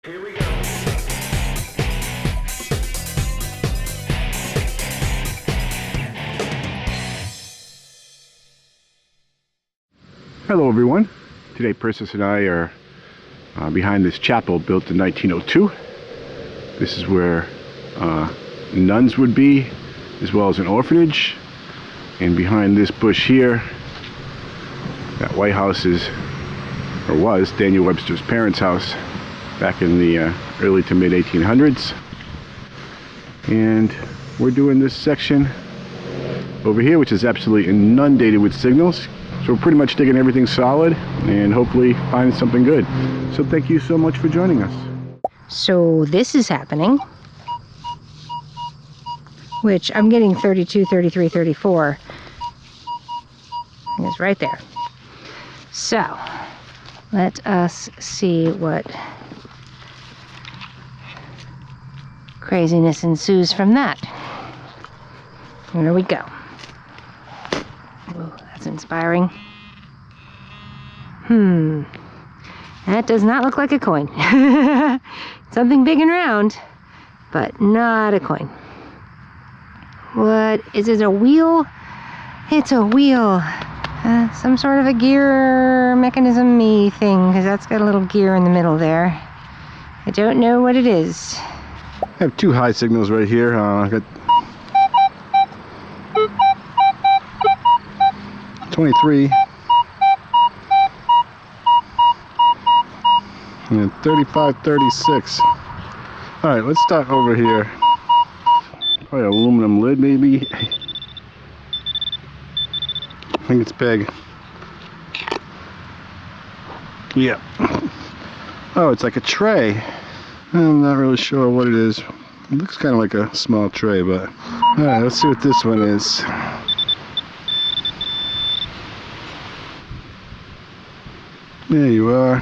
Here we go. Hello everyone. Today Persis and I are behind this chapel built in 1902. This is where nuns would be, as well as an orphanage. And behind this bush here, that White House is, or was, Daniel Webster's parents' house back in the early to mid 1800s. And we're doing this section over here, which is absolutely inundated with signals. So we're pretty much digging everything solid and hopefully find something good. So thank you so much for joining us. So this is happening, which I'm getting 32, 33, 34. It's right there. So let us see what craziness ensues from that. Here we go. Ooh, that's inspiring. That does not look like a coin. Something big and round, but not a coin. What is it? A wheel? It's a wheel. Some sort of a gear mechanism-y thing, because that's got a little gear in the middle there. I don't know what it is. I have two high signals right here. I got 23 and 35, 36. All right, let's start over here. Probably an aluminum lid, maybe. I think it's big. Yeah. Oh, it's like a tray. I'm not really sure what it is. It looks kind of like a small tray, but all right, let's see what this one is. There you are.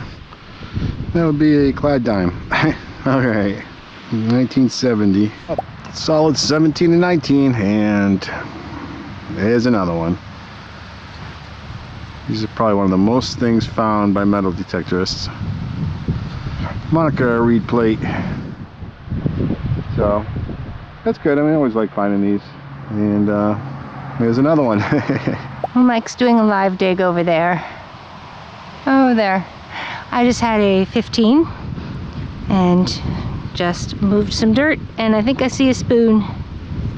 That would be a Clyde dime. All right, 1970. Solid 17 and 19, and there's another one. These are probably one of the most things found by metal detectorists. Monica reed plate. So that's good. I mean, I always like finding these. And there's another one. Mike's doing a live dig over there. Over there. I just had a 15 and just moved some dirt, and I think I see a spoon.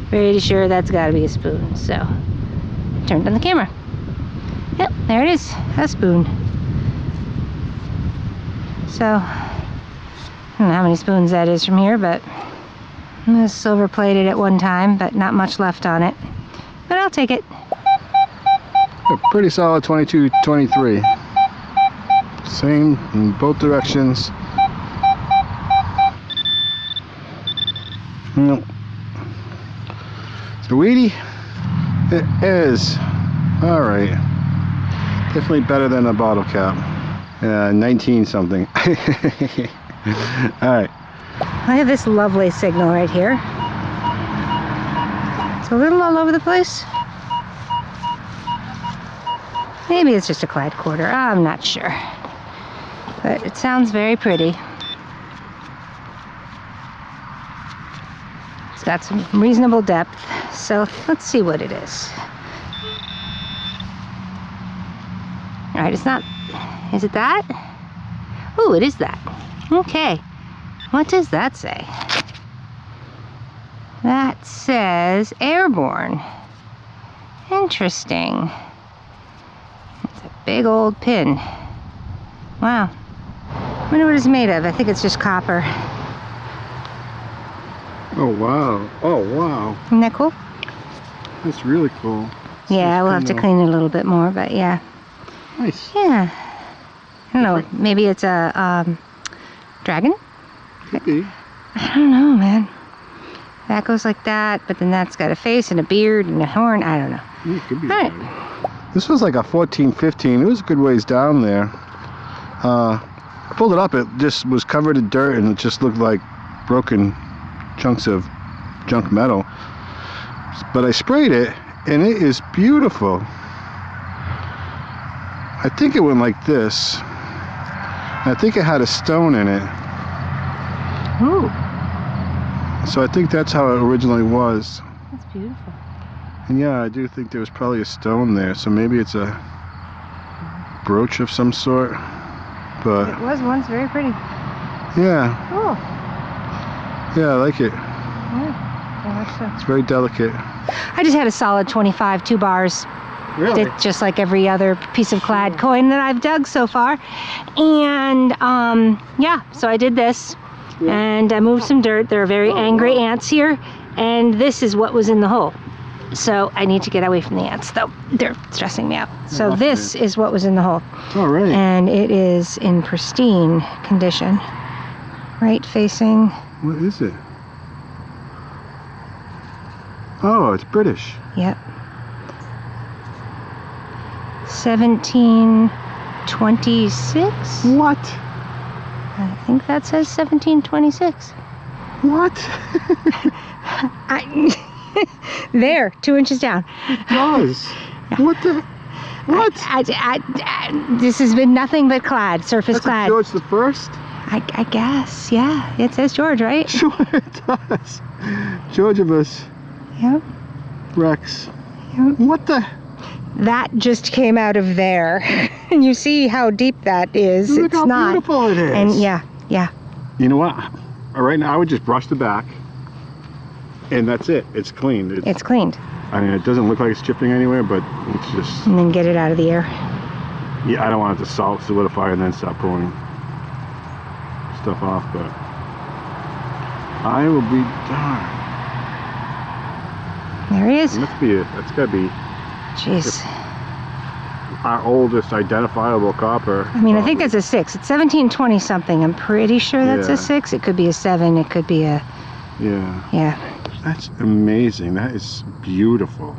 Pretty sure that's got to be a spoon. So turned on the camera. Yep, there it is, a spoon. So I don't know how many spoons that is from here, but it was silver plated at one time, but not much left on it. But I'll take it. A pretty solid 22, 23. Same in both directions. Nope. Sweetie? It is. All right. Definitely better than a bottle cap. 19 something. Alright. I have this lovely signal right here. It's a little all over the place. Maybe it's just a Clyde quarter. I'm not sure. But it sounds very pretty. It's got some reasonable depth. So let's see what it is. Alright, it's not... Is it that? Oh, it is that. Okay. What does that say? That says airborne. Interesting. It's a big old pin. Wow. I wonder what it's made of. I think it's just copper. Oh wow. Oh wow. Isn't that cool? That's really cool. Yeah, we'll have to clean it a little bit more, but yeah. Nice. Yeah. I don't know. Maybe it's a dragon? Could be. I don't know, man. That goes like that, but then that's got a face and a beard and a horn. I don't know. It could be. All right. This was like a 14, 15. It was a good ways down there. I pulled it up. It just was covered in dirt, and it just looked like broken chunks of junk metal. But I sprayed it, and it is beautiful. I think it went like this. I think it had a stone in it. Ooh, So I think that's how it originally was. that's beautiful. And yeah, I do think there was probably a stone there, so maybe it's a brooch of some sort. But It was once very pretty. yeah, Oh, yeah, I like it. yeah, I think so. It's very delicate. I just had a solid 25, 2 bars. Really? Just like every other piece of clad coin that I've dug so far. And yeah, so I did this and I moved some dirt. There are very angry ants here, and this is what was in the hole. So I need to get away from the ants, though. They're stressing me out. So this is what was in the hole. All right. And it is in pristine condition. Right facing. What is it? Oh, it's British. Yep. 1726. What? I think that says 1726. What? There, 2 inches down. It does. What the? What? This has been nothing but clad, surface That's clad. George the First? I guess, yeah. It says George, right? Sure it does. Georgibus Yep. Rex. Yep. What the? That just came out of there. And you see how deep that is. Look it's how not. beautiful it is. And yeah. You know what? Right now I would just brush the back. And that's it. It's clean. It's cleaned. I mean, it doesn't look like it's chipping anywhere, but it's just... And then get it out of the air. Yeah, I don't want it to solidify and then start pulling stuff off, but... I will be darned. There he is. That's gotta be Jeez. our oldest identifiable copper. I mean, I think that's a 6. It's 1720 something. I'm pretty sure that's a 6. It could be a 7. It could be a... Yeah. That's amazing. That is beautiful.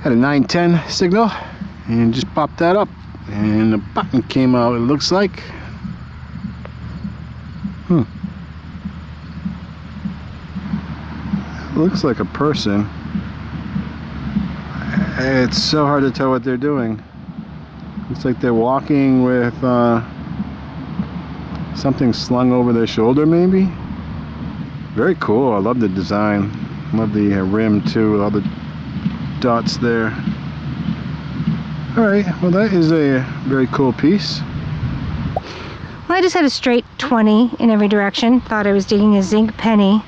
Had a 910 signal and just popped that up and the button came out, it looks like. Looks like a person. It's so hard to tell what they're doing. Looks like they're walking with something slung over their shoulder, maybe. Very cool. I love the design. Love the rim too, with all the dots there. Alright, well that is a very cool piece. Well, I just had a straight 20 in every direction. Thought I was digging a zinc penny.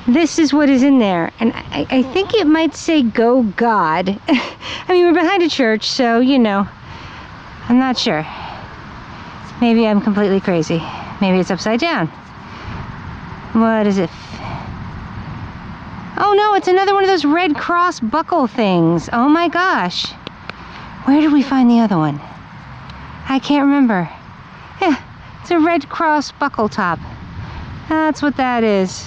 This is what is in there. And I think it might say Go God. I mean, we're behind a church, so, you know, I'm not sure. Maybe I'm completely crazy. Maybe it's upside down. What is it? Oh no, it's another one of those Red Cross buckle things. Oh my gosh. Where did we find the other one? I can't remember. Yeah, it's a Red Cross buckle top. That's what that is.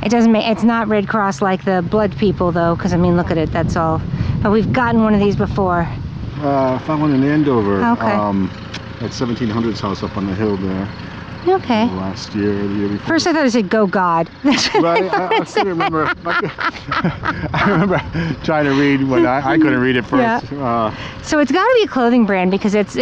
It doesn't make, it's not Red Cross like the blood people though, because I mean, look at it, that's all. But we've gotten one of these before. Found one in Andover. Okay. At 1700s house up on the hill there. Okay. Last year or the year before. First I thought it said Go God. That's what Right, I couldn't remember. I remember trying to read when I couldn't read it first. Yeah. So it's got to be a clothing brand because it's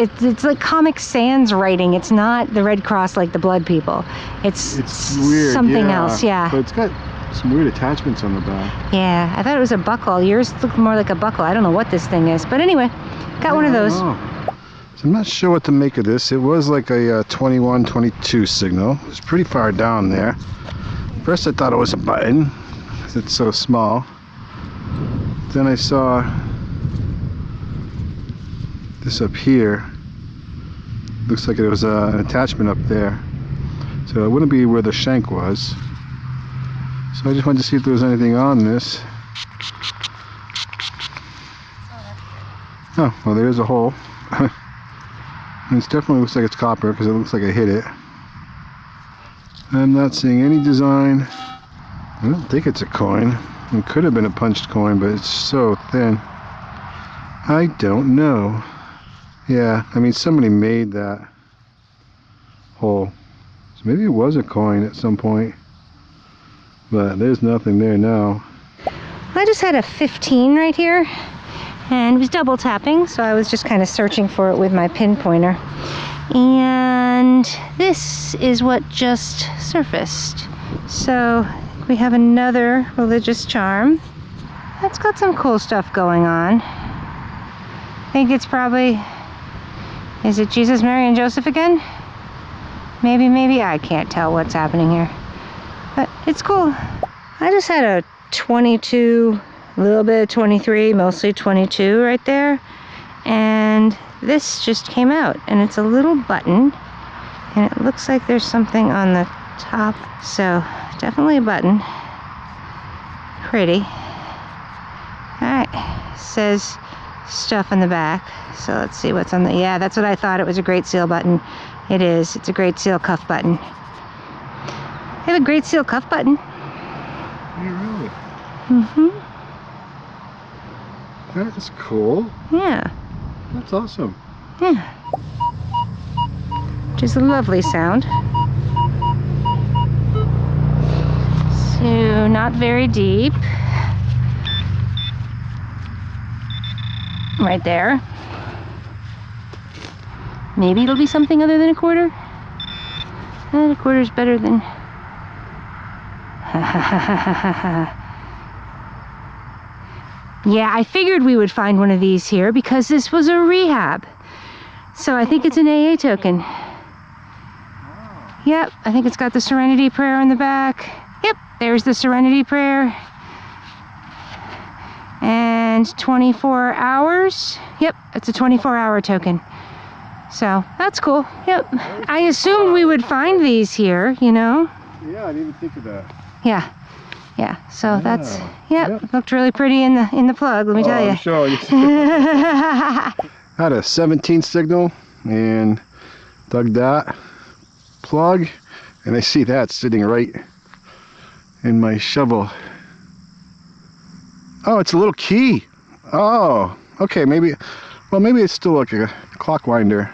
like Comic Sans writing. It's not the Red Cross like the blood people. It's weird, something else, yeah. But it's got some weird attachments on the back. Yeah, I thought it was a buckle. Yours looked more like a buckle. I don't know what this thing is, but anyway, got one of those. So I'm not sure what to make of this. It was like a 21, 22 signal. It was pretty far down there. First I thought it was a button because it's so small. Then I saw this up here. Looks like it was an attachment up there. So it wouldn't be where the shank was. So I just wanted to see if there was anything on this. Oh, well there is a hole. And it definitely looks like it's copper because it looks like I hit it. I'm not seeing any design. I don't think it's a coin. It could have been a punched coin, but it's so thin. I don't know. Yeah, I mean somebody made that hole. So maybe it was a coin at some point. But there's nothing there now. I just had a 15 right here. And it was double tapping, so I was just kind of searching for it with my pinpointer. And And this is what just surfaced. So we have another religious charm. That's got some cool stuff going on. I think it's probably, is it Jesus, Mary, and Joseph again? Maybe, I can't tell what's happening here. But it's cool. I just had a 22, a little bit of 23, mostly 22 right there. And this just came out, and it's a little button, and it looks like there's something on the top. So definitely a button. Pretty. Alright, says stuff on the back. So let's see what's on the, yeah, that's what I thought. It was a Great Seal button. It is. It's a Great Seal cuff button. They have a Great Seal cuff button. Yeah, really? Mm-hmm. That is cool. Yeah. That's awesome. Yeah. Which is a lovely sound. So, not very deep. Right there. Maybe it'll be something other than a quarter. A quarter's better than... Yeah, I figured we would find one of these here because this was a rehab. So I think it's an AA token. Yep, I think it's got the Serenity Prayer on the back. Yep, there's the Serenity Prayer. And 24 hours. Yep, it's a 24-hour token. So that's cool. Yep. I assumed we would find these here, you know? Yeah, I didn't even think of that. Yeah. Yeah. So that's, Yep. Looked really pretty in the plug, let me tell you. I'm sure. Had a 17 signal and dug that plug, and I see that sitting right in my shovel. Oh, it's a little key. Oh, okay, maybe it's still like a clock winder.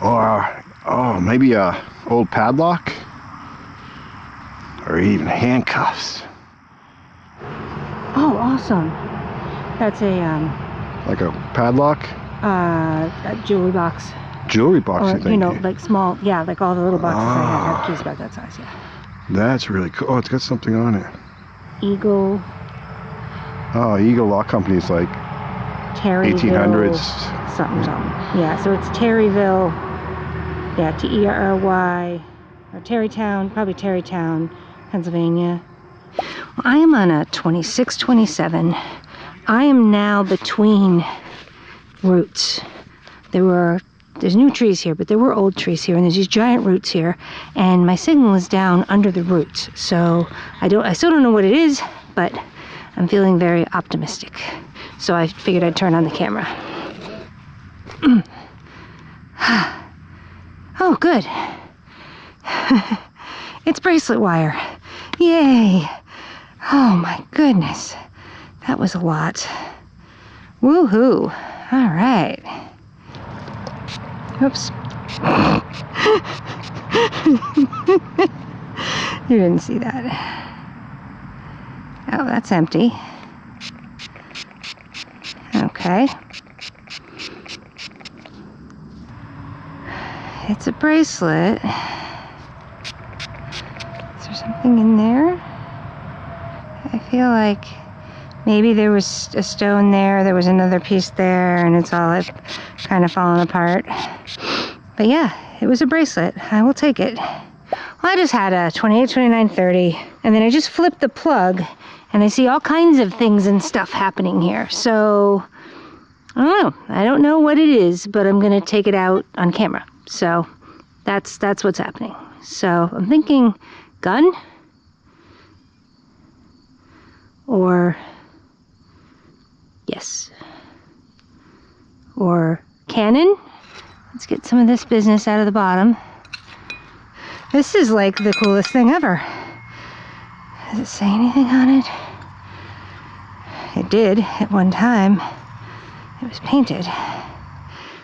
Or, oh, maybe a old padlock. Or even handcuffs. Oh, awesome. That's a Like a padlock? jewelry box. Jewelry box, Or, I think. you know, like small, yeah, like all the little boxes I have keys about that size, yeah. That's really cool. Oh, it's got something on it. Eagle. Oh, Eagle Lock Company's like Terryville. 1800s. Something. Yeah, so it's Terryville. Yeah, Terry, or Terrytown, probably Terrytown, Pennsylvania. Well, I am on a 2627. I am now between roots. There's new trees here, but there were old trees here, and there's these giant roots here, and my signal is down under the roots. So I still don't know what it is, but I'm feeling very optimistic. So I figured I'd turn on the camera. Oh, good. It's bracelet wire. Yay. Oh my goodness. That was a lot. Woohoo. All right. Oops. You didn't see that. Oh, that's empty. Okay. It's a bracelet. Is there something in there? I feel like maybe there was a stone there, there was another piece there, and it's all kind of fallen apart. But yeah, it was a bracelet. I will take it. Well, I just had a 28, 29, 30, and then I just flipped the plug, and I see all kinds of things and stuff happening here. So, I don't know. I don't know what it is, but I'm going to take it out on camera. So, that's what's happening. So, I'm thinking gun or yes, or cannon. Let's get some of this business out of the bottom. This is like the coolest thing ever. Does it say anything on it? It did at one time. It was painted.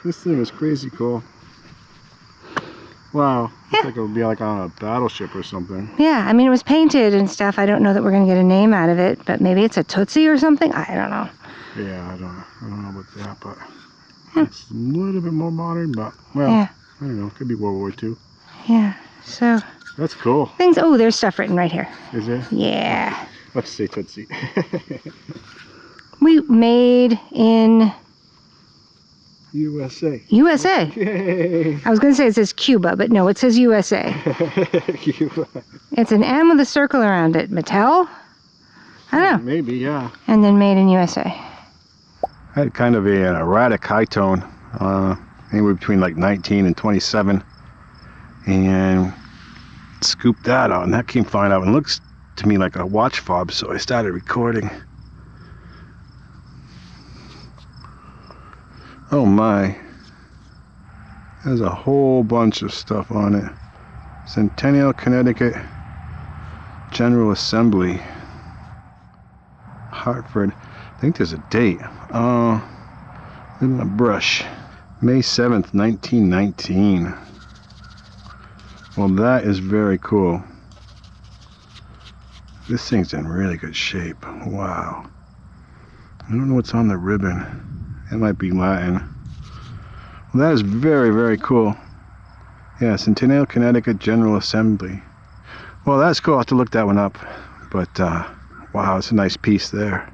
This thing is crazy cool. Wow. Looks like it would be like on a battleship or something. Yeah, I mean, it was painted and stuff. I don't know that we're going to get a name out of it, but maybe it's a Tootsie or something. I don't know. Yeah, I don't know about that, but it's a little bit more modern, but well, Yeah. don't know. Could be World War II. Yeah, so That's cool. things. Oh, there's stuff written right here. Is there? Yeah. Let's say Tootsie. We made in USA. USA. Yay! I was going to say it says Cuba, but no, it says USA. Cuba. It's an M with a circle around it. Mattel? I don't know. Maybe, yeah. And then made in USA. I had kind of an erratic high tone, anywhere between like 19 and 27, and scooped that out, and that came fine out, and looks to me like a watch fob, so I started recording. Oh my, there's a whole bunch of stuff on it. Centennial, Connecticut General Assembly, Hartford. I think there's a date. In a brush, May 7th, 1919. Well, that is very cool. This thing's in really good shape. Wow. I don't know what's on the ribbon. It might be Latin. Well, that is very, very cool. Yeah, Centennial, Connecticut General Assembly. Well, that's cool. I'll have to look that one up. But, wow, it's a nice piece there.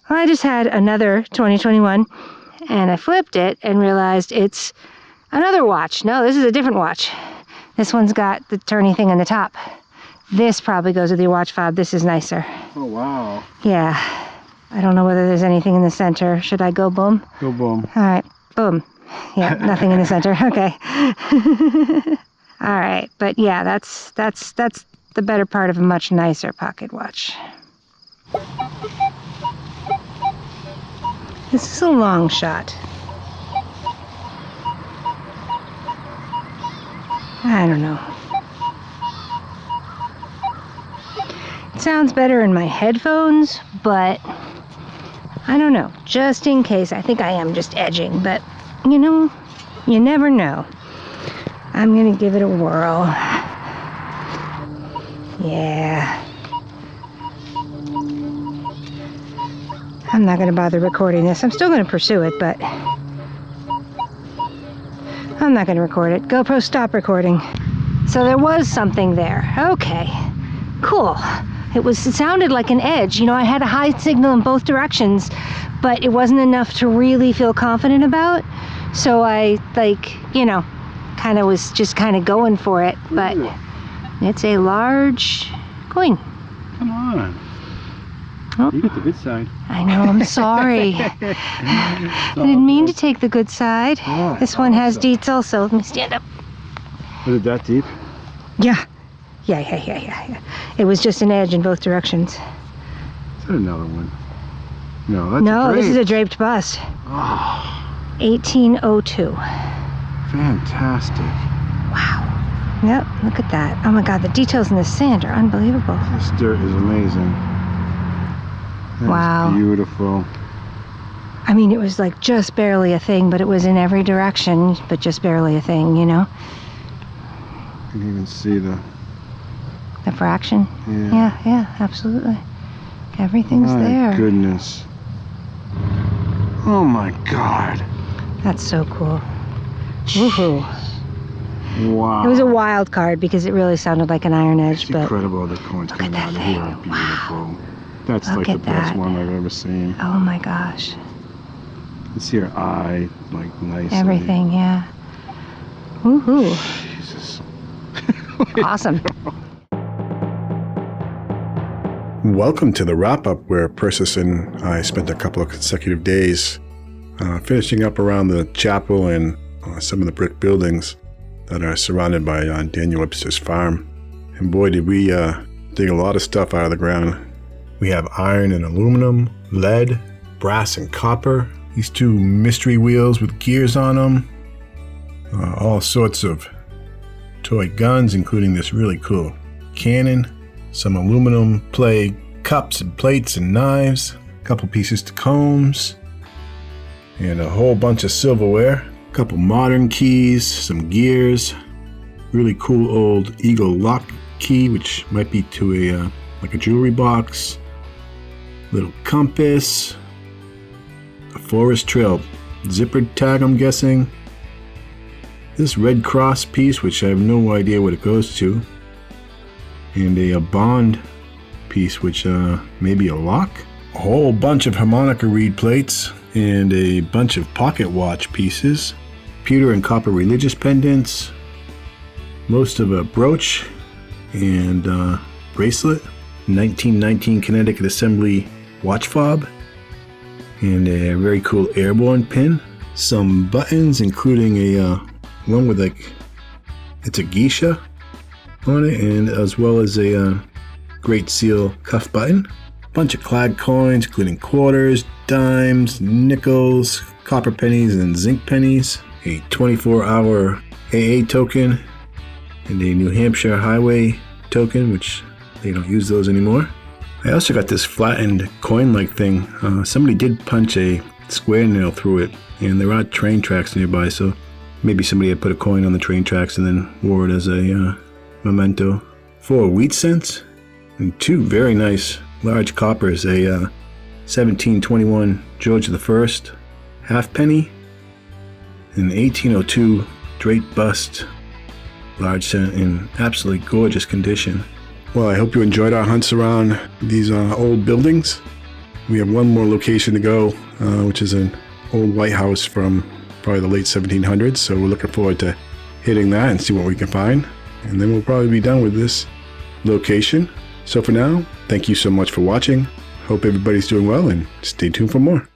Well, I just had another 2021, and I flipped it and realized it's another watch. No, this is a different watch. This one's got the turny thing on the top. This probably goes with your watch fob. This is nicer. Oh, wow. Yeah. I don't know whether there's anything in the center. Should I go boom? Go boom. All right, boom. Yeah, nothing in the center. Okay. All right, but yeah, that's the better part of a much nicer pocket watch. This is a long shot. I don't know. It sounds better in my headphones, but I don't know. Just in case, I think I am just edging, but you know, you never know. I'm gonna give it a whirl. Yeah. I'm not gonna bother recording this. I'm still gonna pursue it, but I'm not gonna record it. GoPro, stop recording. So there was something there. Okay, cool. It sounded like an edge. You know, I had a high signal in both directions, but it wasn't enough to really feel confident about. So I, like, you know, kind of was just kind of going for it. But it's a large coin. Come on. Oh. You get the good side. I know, I'm sorry. I didn't mean to take the good side. Oh, this one has deets also. Let me stand up. Was it that deep? Yeah. Yeah. It was just an edge in both directions. Is that another one? No, that's No, this is a draped bust. Oh, 1802. fantastic. Wow. Yep, look at that. Oh my God, the details in the sand are unbelievable. This dirt is amazing. That's Wow. Beautiful. I mean, it was like just barely a thing, but it was in every direction, but just barely a thing, you know? You can even see the fraction. Yeah, absolutely. Everything's there. My goodness. Oh my God. That's so cool. Woohoo. Wow. It was a wild card because it really sounded like an iron edge, It's but incredible the coins coming out of here. Are beautiful. Wow. That's Look like the at best that. one I've ever seen. oh my gosh. You see her eye, like nice. Everything, yeah. Woohoo. Jesus. Awesome. Welcome to the wrap-up where Persis and I spent a couple of consecutive days finishing up around the chapel and some of the brick buildings that are surrounded by Daniel Webster's farm. And boy, did we dig a lot of stuff out of the ground. We have iron and aluminum, lead, brass and copper, these two mystery wheels with gears on them, all sorts of toy guns, including this really cool cannon, some aluminum play cups and plates and knives, a couple pieces to combs, and a whole bunch of silverware, a couple modern keys, some gears, really cool old Eagle lock key, which might be to a like a jewelry box, little compass, a forest trail zippered tag, I'm guessing, This Red Cross piece, which I have no idea what it goes to, and a Bond piece, which may be a lock. A whole bunch of harmonica reed plates, and a bunch of pocket watch pieces. Pewter and copper religious pendants. Most of a brooch and bracelet. 1919 Connecticut Assembly watch fob. And a very cool airborne pin. Some buttons, including a one with it's a geisha on it, and as well as a Great Seal cuff button. Bunch of clad coins, including quarters, dimes, nickels, copper pennies, and zinc pennies. A 24-hour AA token, and a New Hampshire Highway token, which they don't use those anymore. I also got this flattened coin-like thing. Somebody did punch a square nail through it, and there are train tracks nearby, so maybe somebody had put a coin on the train tracks and then wore it as a memento. 4 wheat cents, and 2 very nice large coppers, a 1721 George I halfpenny, an 1802 draped bust, large cent, in absolutely gorgeous condition. Well, I hope you enjoyed our hunts around these old buildings. We have one more location to go, which is an old White House from probably the late 1700s, so we're looking forward to hitting that and see what we can find. And then we'll probably be done with this location. So for now, thank you so much for watching. Hope everybody's doing well, and stay tuned for more.